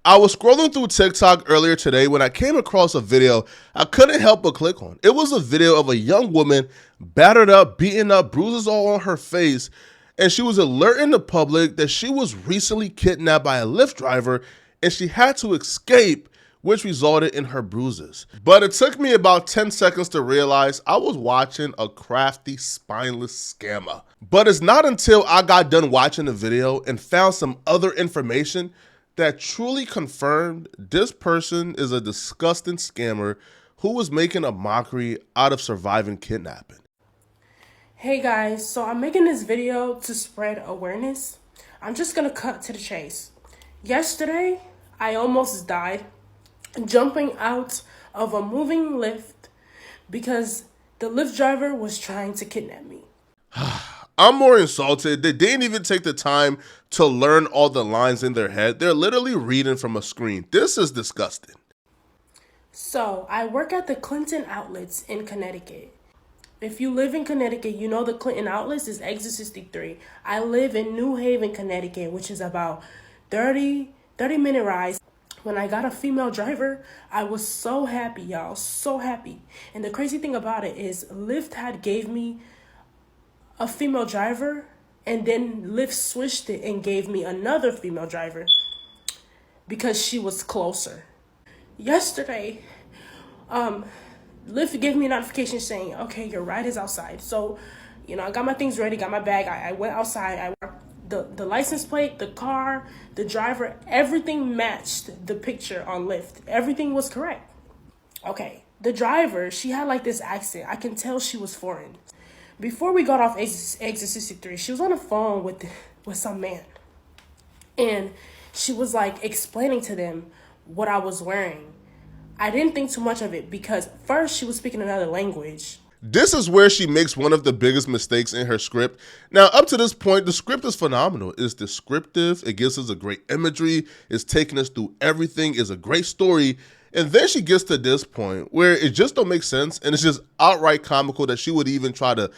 I was scrolling through TikTok earlier today when I came across a video I couldn't help but click on. It was a video of a young woman battered up, beaten up, bruises all on her face, and she was alerting the public that she was recently kidnapped by a Lyft driver and she had to escape, which resulted in her bruises. But it took me about 10 seconds to realize I was watching a crafty, spineless scammer. But it's not until I got done watching the video and found some other information that truly confirmed this person is a disgusting scammer who was making a mockery out of surviving kidnapping. Hey guys, so I'm making this video to spread awareness. I'm just gonna cut to the chase. Yesterday, I almost died jumping out of a moving lift because the Lyft driver was trying to kidnap me. I'm more insulted. They didn't even take the time to learn all the lines in their head. They're literally reading from a screen. This is disgusting. So, I work at the Clinton Outlets in Connecticut. If you live in Connecticut, you know the Clinton Outlets is Exit 63. I live in New Haven, Connecticut, which is about 30-minute ride. When I got a female driver, I was so happy, y'all, so happy. And the crazy thing about it is Lyft had gave me a female driver, and then Lyft switched it and gave me another female driver because she was closer. Yesterday, Lyft gave me a notification saying, okay, your ride is outside. So, I got my things ready, got my bag. I went outside. The license plate, the car, the driver, everything matched the picture on Lyft. Everything was correct. Okay, the driver, she had like this accent. I can tell she was foreign. Before we got off exit 63, she was on the phone with some man. And she was like explaining to them what I was wearing. I didn't think too much of it because first she was speaking another language. This is where she makes one of the biggest mistakes in her script. Now, up to this point, the script is phenomenal. It's descriptive. It gives us a great imagery. It's taking us through everything. It's a great story. And then she gets to this point where it just don't make sense. And it's just outright comical that she would even try to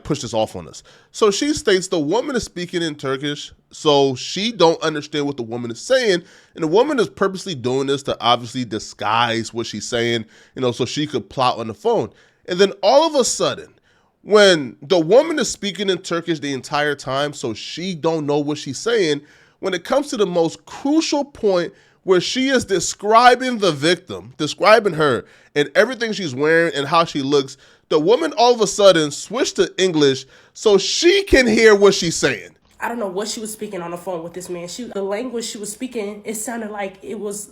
push this off on us. So she states the woman is speaking in Turkish, so she don't understand what the woman is saying. And the woman is purposely doing this to obviously disguise what she's saying, so she could plot on the phone. And then all of a sudden, when the woman is speaking in Turkish the entire time, so she don't know what she's saying, when it comes to the most crucial point where she is describing the victim, describing her and everything she's wearing and how she looks, the woman all of a sudden switched to English so she can hear what she's saying. I don't know what she was speaking on the phone with this man. The language she was speaking, it sounded like she was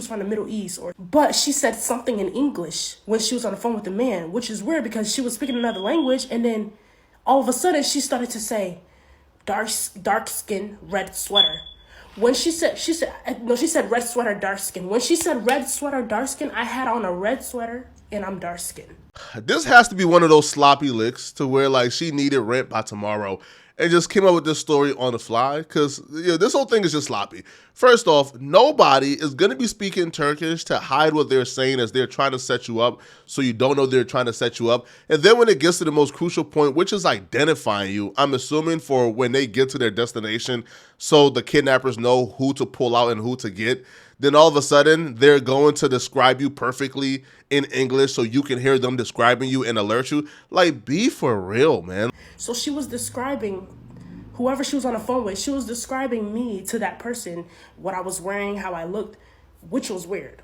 from the Middle East, but she said something in English when she was on the phone with the man, which is weird because she was speaking another language, and then all of a sudden she started to say dark skin, red sweater. When she said red sweater, dark skin. When she said red sweater, dark skin, I had on a red sweater and I'm dark skin. This has to be one of those sloppy licks to where she needed rent by tomorrow and just came up with this story on the fly because this whole thing is just sloppy. First off, nobody is going to be speaking Turkish to hide what they're saying as they're trying to set you up so you don't know they're trying to set you up. And then when it gets to the most crucial point, which is identifying you, I'm assuming for when they get to their destination so the kidnappers know who to pull out and who to get, then all of a sudden they're going to describe you perfectly in English so you can hear them describing you and alert you. Be for real, man. So she was describing whoever she was on the phone with. She was describing me to that person, what I was wearing, how I looked, which was weird.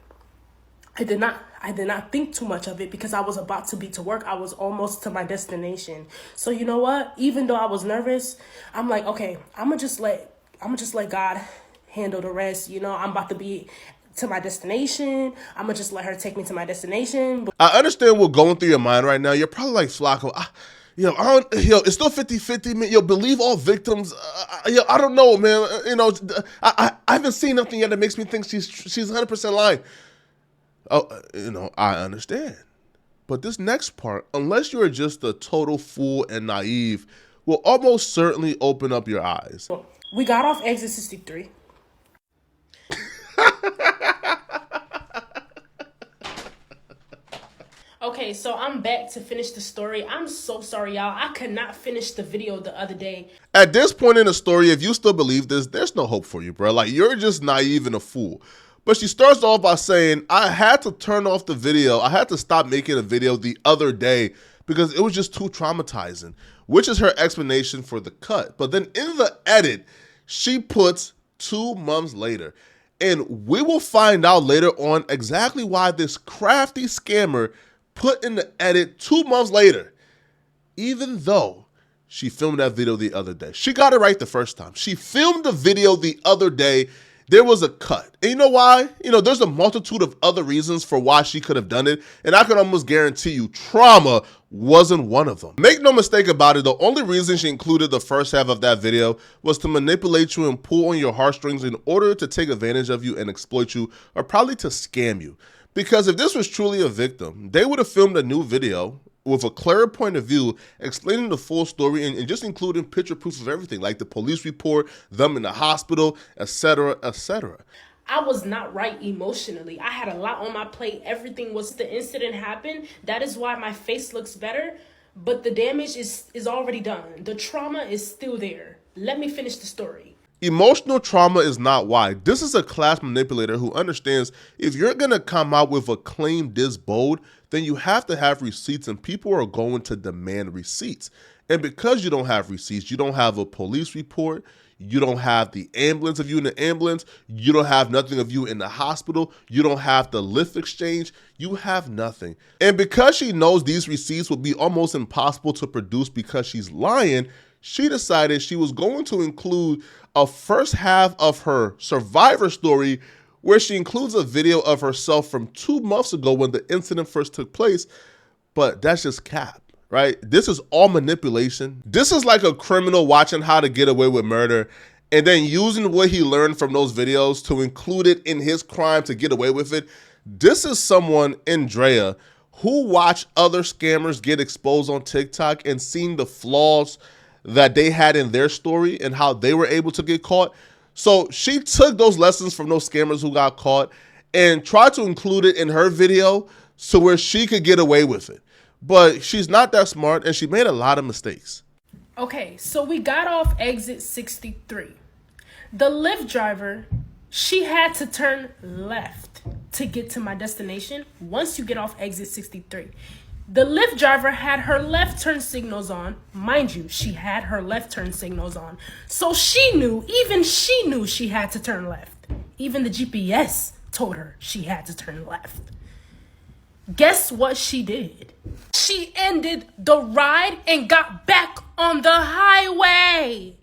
I did not think too much of it because I was about to be to work. I was almost to my destination. So you know what? Even though I was nervous, I'm like, okay, I'm gonna just let God handle the rest. I'm about to be to my destination. I'm gonna just let her take me to my destination. I understand what's going through your mind right now. You're probably like, Flacco, it's still 50-50, man. Believe all victims. I don't know, man. I haven't seen nothing yet that makes me think she's 100% lying. Oh, I understand. But this next part, unless you're just a total fool and naive, will almost certainly open up your eyes. We got off exit 63. Okay, so I'm back to finish the story. I'm so sorry, y'all. I could not finish the video the other day. At this point in the story, if you still believe this, there's no hope for you, bro. You're just naive and a fool. But she starts off by saying, I had to turn off the video. I had to stop making a video the other day because it was just too traumatizing, which is her explanation for the cut. But then in the edit, she puts 2 months later. And we will find out later on exactly why this crafty scammer put in the edit 2 months later, even though she filmed that video the other day. She got it right the first time. She filmed the video the other day. There was a cut. And you know why? There's a multitude of other reasons for why she could have done it. And I can almost guarantee you trauma wasn't one of them. Make no mistake about it, the only reason she included the first half of that video was to manipulate you and pull on your heartstrings in order to take advantage of you and exploit you, or probably to scam you. Because if this was truly a victim, they would have filmed a new video with a clearer point of view, explaining the full story and just including picture proof of everything, like the police report, them in the hospital, etc., etc. I was not right emotionally. I had a lot on my plate. Everything was, the incident happened. That is why my face looks better. But the damage is already done. The trauma is still there. Let me finish the story. Emotional trauma is not why. This is a class manipulator who understands if you're going to come out with a claim this bold, then you have to have receipts, and people are going to demand receipts. And because you don't have receipts, you don't have a police report, you don't have the ambulance of you in the ambulance, you don't have nothing of you in the hospital, you don't have the lift exchange, you have nothing. And because she knows these receipts would be almost impossible to produce because she's lying, she decided she was going to include a first half of her survivor story where she includes a video of herself from 2 months ago when the incident first took place. But that's just cap, right? This is all manipulation. This is like a criminal watching How to Get Away with Murder and then using what he learned from those videos to include it in his crime to get away with it. This is someone, Andrea, who watched other scammers get exposed on TikTok and seen the flaws that they had in their story and how they were able to get caught. So she took those lessons from those scammers who got caught and tried to include it in her video so where she could get away with it. But she's not that smart and she made a lot of mistakes. Okay, so we got off exit 63. The Lyft driver, she had to turn left to get to my destination once you get off exit 63. The Lyft driver had her left turn signals on. Mind you, she had her left turn signals on. So she knew, even she knew she had to turn left. Even the GPS told her she had to turn left. Guess what she did? She ended the ride and got back on the highway.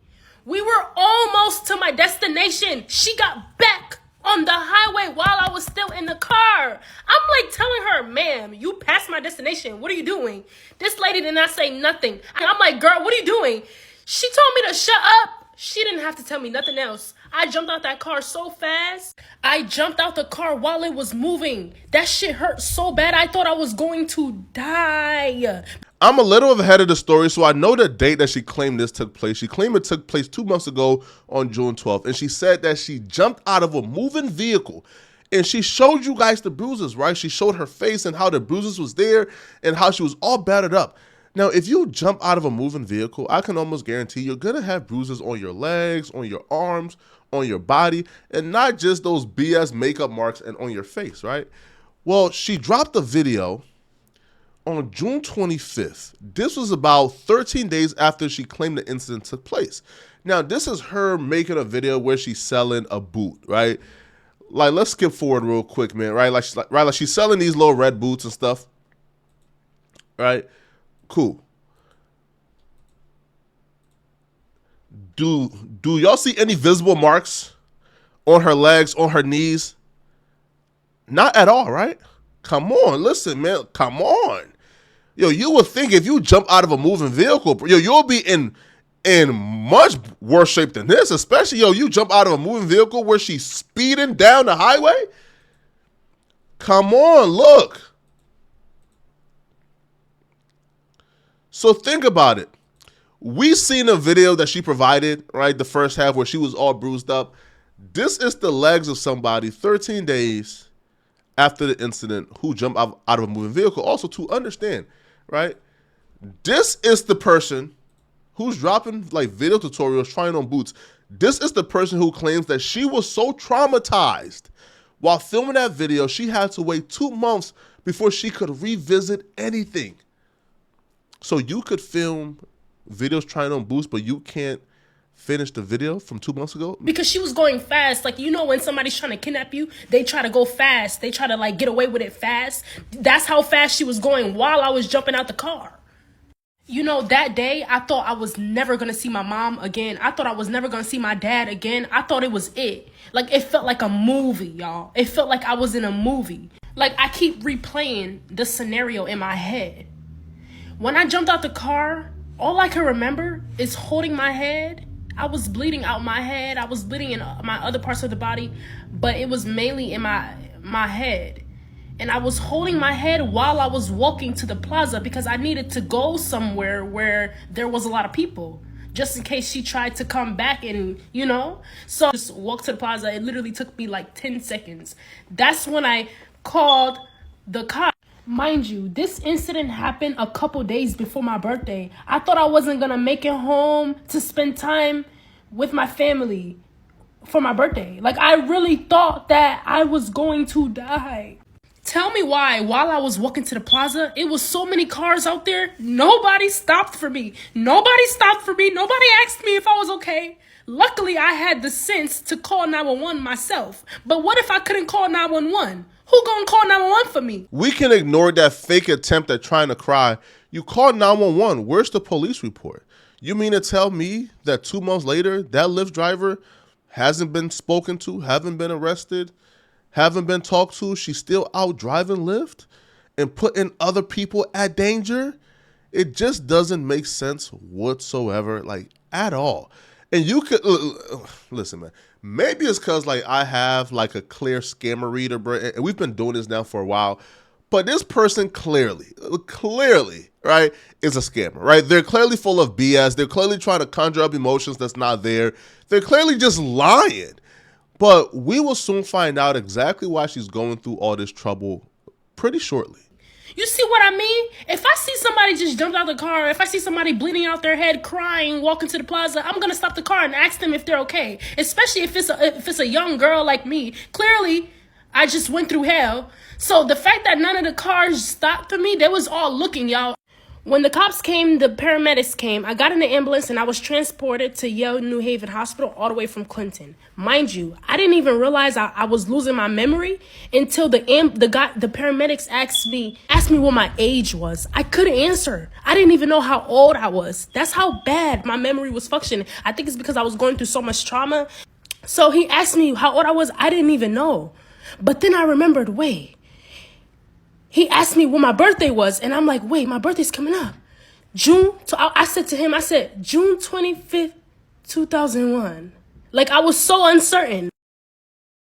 We were almost to my destination. She got back on the highway while I was still in the car. I'm like telling her, ma'am, you passed my destination. What are you doing? This lady did not say nothing. I'm like, girl, what are you doing? She told me to shut up. She didn't have to tell me nothing else. I jumped out that car so fast. I jumped out the car while it was moving. That shit hurt so bad. I thought I was going to die. I'm a little ahead of the story, so I know the date that she claimed this took place. She claimed it took place 2 months ago on June 12th, and she said that she jumped out of a moving vehicle, and she showed you guys the bruises, right? She showed her face and how the bruises was there and how she was all battered up. Now, if you jump out of a moving vehicle, I can almost guarantee you're going to have bruises on your legs, on your arms, on your body, and not just those BS makeup marks and on your face, right? Well, she dropped a video on June 25th. This was about 13 days after she claimed the incident took place. Now, this is her making a video where she's selling a boot, right? Like, let's skip forward real quick, man, right? Like she's selling these little red boots and stuff, right? Cool. Do y'all see any visible marks on her legs, on her knees? Not at all, right? Come on, listen, man, come on. Yo, you would think if you jump out of a moving vehicle, yo, you'll be in much worse shape than this, especially, yo, you jump out of a moving vehicle where she's speeding down the highway. Come on, look. So think about it. We seen a video that she provided, right? The first half where she was all bruised up. This is the legs of somebody 13 days after the incident who jumped out of a moving vehicle. Also to understand, right? This is the person who's dropping like video tutorials trying on boots. This is the person who claims that she was so traumatized While filming that video, she had to wait 2 months before she could revisit anything. So you could film videos trying on Boost, but you can't finish the video from 2 months ago? Because she was going fast. Like, you know, when somebody's trying to kidnap you, they try to go fast. They try to, like, get away with it fast. That's how fast she was going while I was jumping out the car. You know, that day, I thought I was never going to see my mom again. I thought I was never going to see my dad again. I thought it was it. Like, it felt like a movie, y'all. It felt like I was in a movie. Like, I keep replaying the scenario in my head. When I jumped out the car, all I can remember is holding my head. I was bleeding out my head. I was bleeding in my other parts of the body, but it was mainly in my head. And I was holding my head while I was walking to the plaza because I needed to go somewhere where there was a lot of people, just in case she tried to come back and, you know. So I just walked to the plaza. It literally took me like 10 seconds. That's when I called the cops. Mind you, this incident happened a couple days before my birthday. I thought I wasn't gonna make it home to spend time with my family for my birthday. Like, I really thought that I was going to die. Tell me why, while I was walking to the plaza, it was so many cars out there, nobody stopped for me. Nobody stopped for me. Nobody asked me if I was okay. Luckily, I had the sense to call 911 myself. But what if I couldn't call 911? Who gonna call 911 for me? We can ignore that fake attempt at trying to cry. You called 911. Where's the police report? You mean to tell me that 2 months later, that Lyft driver hasn't been spoken to, haven't been arrested, haven't been talked to? She's still out driving Lyft and putting other people at danger? It just doesn't make sense whatsoever, like, at all. And you could, listen, man, maybe it's because, like, I have, like, a clear scammer reader, bro, and we've been doing this now for a while, but this person clearly, right, is a scammer, right? They're clearly full of BS. They're clearly trying to conjure up emotions that's not there. They're clearly just lying. But we will soon find out exactly why she's going through all this trouble pretty shortly. You see what I mean? If I see somebody just jump out the car, if I see somebody bleeding out their head, crying, walking to the plaza, I'm gonna stop the car and ask them if they're okay. Especially if it's a young girl like me. Clearly, I just went through hell. So the fact that none of the cars stopped for me, they was all looking, y'all. When the cops came, the paramedics came. I got in the ambulance and I was transported to Yale New Haven Hospital all the way from Clinton. Mind you, I didn't even realize I was losing my memory until the paramedics asked me what my age was. I couldn't answer. I didn't even know how old I was. That's how bad my memory was functioning. I think it's because I was going through so much trauma. So he asked me how old I was. I didn't even know. But then I remembered, wait. He asked me when my birthday was, and I'm like, wait, my birthday's coming up. I said to him, June 25th, 2001. Like, I was so uncertain.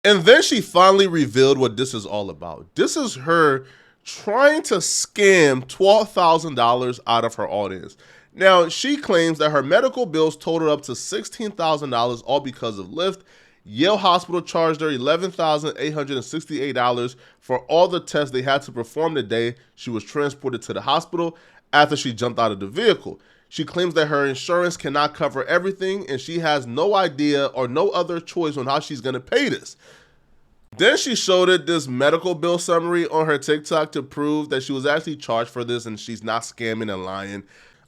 And then she finally revealed what this is all about. This is her trying to scam $12,000 out of her audience. Now, she claims that her medical bills totaled up to $16,000, all because of Lyft. Yale Hospital charged her $11,868 for all the tests they had to perform the day she was transported to the hospital after she jumped out of the vehicle. She claims that her insurance cannot cover everything and she has no idea or no other choice on how she's going to pay this. Then she showed it this medical bill summary on her TikTok to prove that she was actually charged for this and she's not scamming and lying.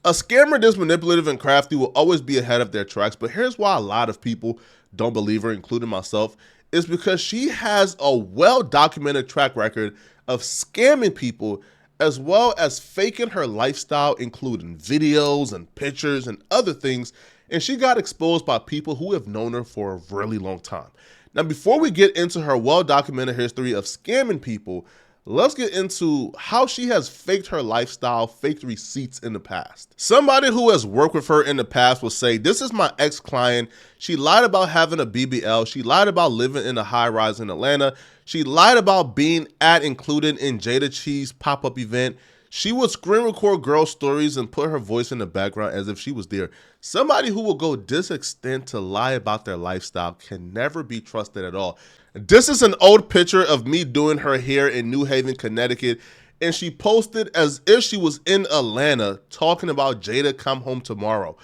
A scammer this manipulative and crafty will always be ahead of their tracks, but here's why a lot of people don't believe her, including myself, is because she has a well-documented track record of scamming people as well as faking her lifestyle, including videos and pictures and other things, and she got exposed by people who have known her for a really long time. Now, before we get into her well-documented history of scamming people, let's get into how she has faked her lifestyle, faked receipts in the past. Somebody who has worked with her in the past will say, this is my ex-client. She lied about having a BBL. She lied about living in a high-rise in Atlanta. She lied about being included in Jada Cheese pop-up event. She would screen record girl stories and put her voice in the background as if she was there. Somebody who will go this extent to lie about their lifestyle can never be trusted at all. This is an old picture of me doing her hair in New Haven, Connecticut, and she posted as if she was in Atlanta talking about Jada come home tomorrow.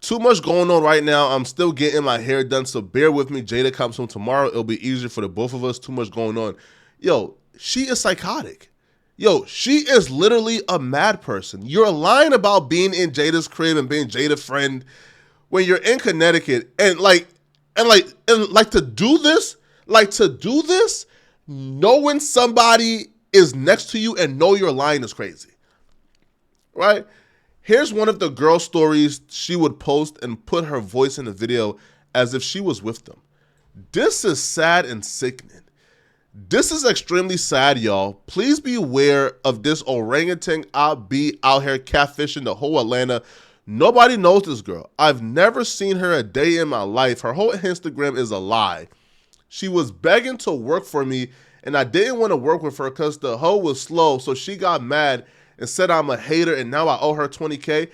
Too much going on right now. I'm still getting my hair done, so bear with me. Jada comes home tomorrow. It'll be easier for the both of us. Too much going on. Yo, she is psychotic. Yo, she is literally a mad person. You're lying about being in Jada's crib and being Jada's friend when you're in Connecticut, and to do this, knowing somebody is next to you and know you're lying is crazy, right? Here's one of the girl stories she would post and put her voice in the video as if she was with them. This is sad and sickening. This is extremely sad, y'all. Please be aware of this orangutan be out here catfishing the whole Atlanta. Nobody knows this girl. I've never seen her a day in my life. Her whole Instagram is a lie. She was begging to work for me, and I didn't want to work with her because the hoe was slow, so she got mad and said I'm a hater, and now I owe her $20K.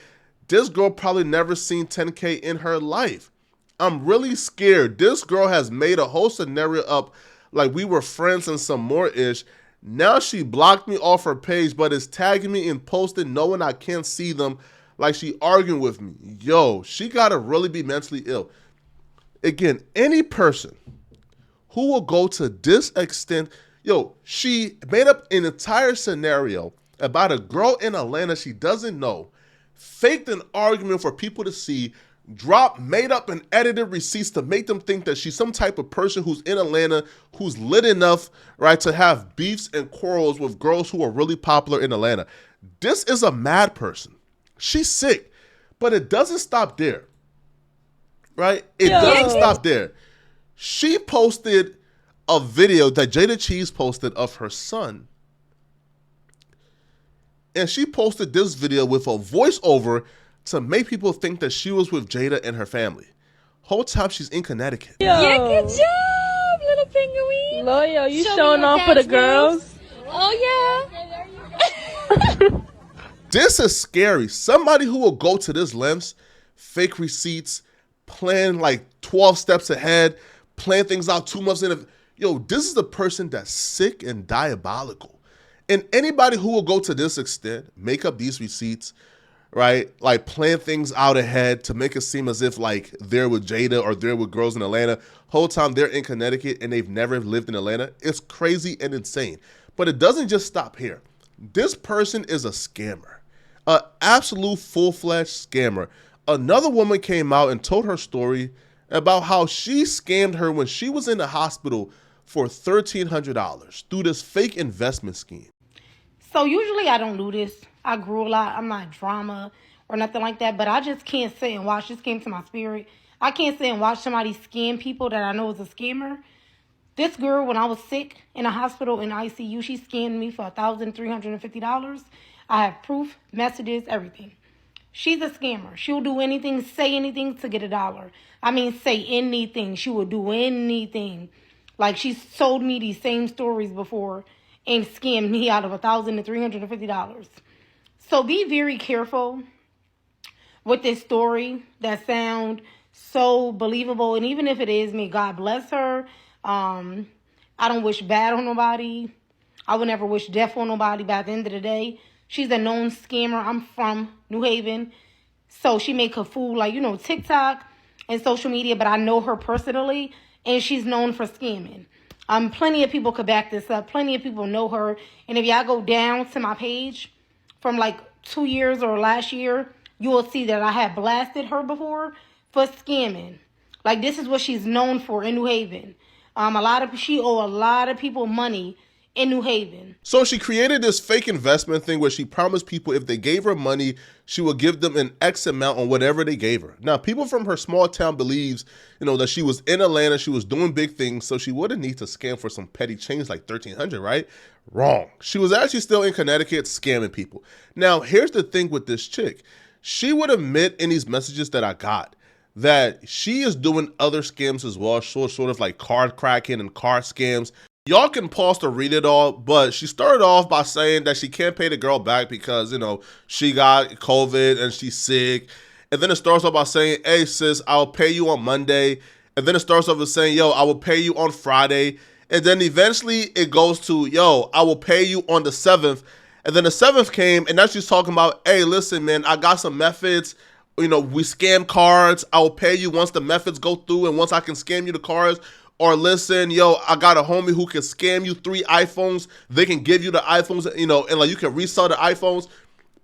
This girl probably never seen $10K in her life. I'm really scared. This girl has made a whole scenario up like we were friends and some more ish. Now she blocked me off her page, but is tagging me and posting knowing I can't see them, like she arguing with me. Yo, she gotta really be mentally ill. Again, any person who will go to this extent, yo, she made up an entire scenario about a girl in Atlanta she doesn't know, faked an argument for people to see, made up and edited receipts to make them think that she's some type of person who's in Atlanta, who's lit enough, right, to have beefs and quarrels with girls who are really popular in Atlanta. This is a mad person. She's sick, but it doesn't stop there, right? It doesn't stop there. She posted a video that Jada Cheese posted of her son. And she posted this video with a voiceover to make people think that she was with Jada and her family. Whole time she's in Connecticut. Yeah, good job, little penguin. Loyal, you showing off for the girls? Oh, yeah. This is scary. Somebody who will go to this lengths, fake receipts, plan like 12 steps ahead, plan things out 2 months in. Yo, this is the person that's sick and diabolical. And anybody who will go to this extent, make up these receipts, right? Like plan things out ahead to make it seem as if like they're with Jada or they're with girls in Atlanta. Whole time they're in Connecticut and they've never lived in Atlanta. It's crazy and insane. But it doesn't just stop here. This person is a scammer, an absolute full-fledged scammer. Another woman came out and told her story about how she scammed her when she was in the hospital for $1,300 through this fake investment scheme. So usually I don't do this. I grew a lot. I'm not drama or nothing like that. But I just can't sit and watch. This came to my spirit. I can't sit and watch somebody scam people that I know is a scammer. This girl, when I was sick in a hospital in ICU, she scammed me for $1,350. I have proof, messages, everything. She's a scammer. She'll do anything, say anything to get $1. I mean, say anything. She will do anything. Like, she's sold me these same stories before and scammed me out of $1,350. So be very careful with this story that sound so believable. And even if it is, may God bless her. I don't wish bad on nobody. I would never wish death on nobody. But at the end of the day, she's a known scammer. I'm from New Haven. So she make a fool like, TikTok and social media. But I know her personally. And she's known for scamming. Plenty of people could back this up. Plenty of people know her. And if y'all go down to my page from like 2 years or last year, you will see that I have blasted her before for scamming. Like, this is what she's known for in New Haven. She owe a lot of people money in New Haven. So she created this fake investment thing where she promised people if they gave her money, she would give them an X amount on whatever they gave her. Now, people from her small town believes, that she was in Atlanta, she was doing big things, so she wouldn't need to scam for some petty change like $1,300, right? Wrong. She was actually still in Connecticut scamming people. Now, here's the thing with this chick. She would admit in these messages that I got that she is doing other scams as well, sort of like card cracking and car scams. Y'all can pause to read it all, but she started off by saying that she can't pay the girl back because, she got COVID and she's sick. And then it starts off by saying, hey, sis, I'll pay you on Monday. And then it starts off with saying, yo, I will pay you on Friday. And then eventually it goes to, yo, I will pay you on the 7th. And then the 7th came, and now she's talking about, hey, listen, man, I got some methods. we scam cards. I'll pay you once the methods go through and once I can scam you the cards. Or listen, I got a homie who can scam you 3 iPhones. They can give you the iPhones, and like you can resell the iPhones.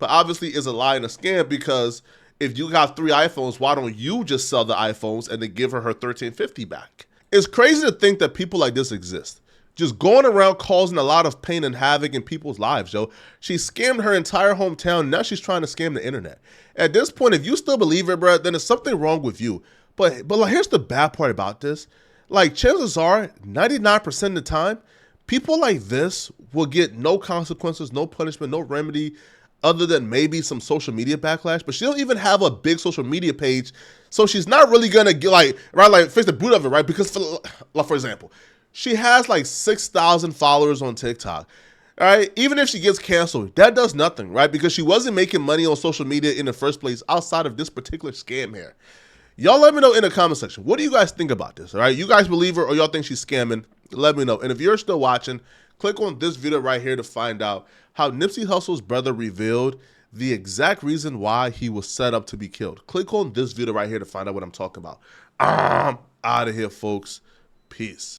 But obviously it's a lie and a scam, because if you got 3 iPhones, why don't you just sell the iPhones and then give her 1350 back? It's crazy to think that people like this exist. Just going around causing a lot of pain and havoc in people's lives, yo. She scammed her entire hometown. Now she's trying to scam the internet. At this point, if you still believe it, bro, then there's something wrong with you. But like, here's the bad part about this. Like, chances are, 99% of the time, people like this will get no consequences, no punishment, no remedy, other than maybe some social media backlash. But she don't even have a big social media page, so she's not really gonna get fix the boot of it, right? Because for example, she has like 6,000 followers on TikTok. All right, even if she gets canceled, that does nothing, right? Because she wasn't making money on social media in the first place outside of this particular scam here. Y'all let me know in the comment section. What do you guys think about this? All right, you guys believe her or y'all think she's scamming? Let me know. And if you're still watching, click on this video right here to find out how Nipsey Hussle's brother revealed the exact reason why he was set up to be killed. Click on this video right here to find out what I'm talking about. I'm out of here, folks. Peace.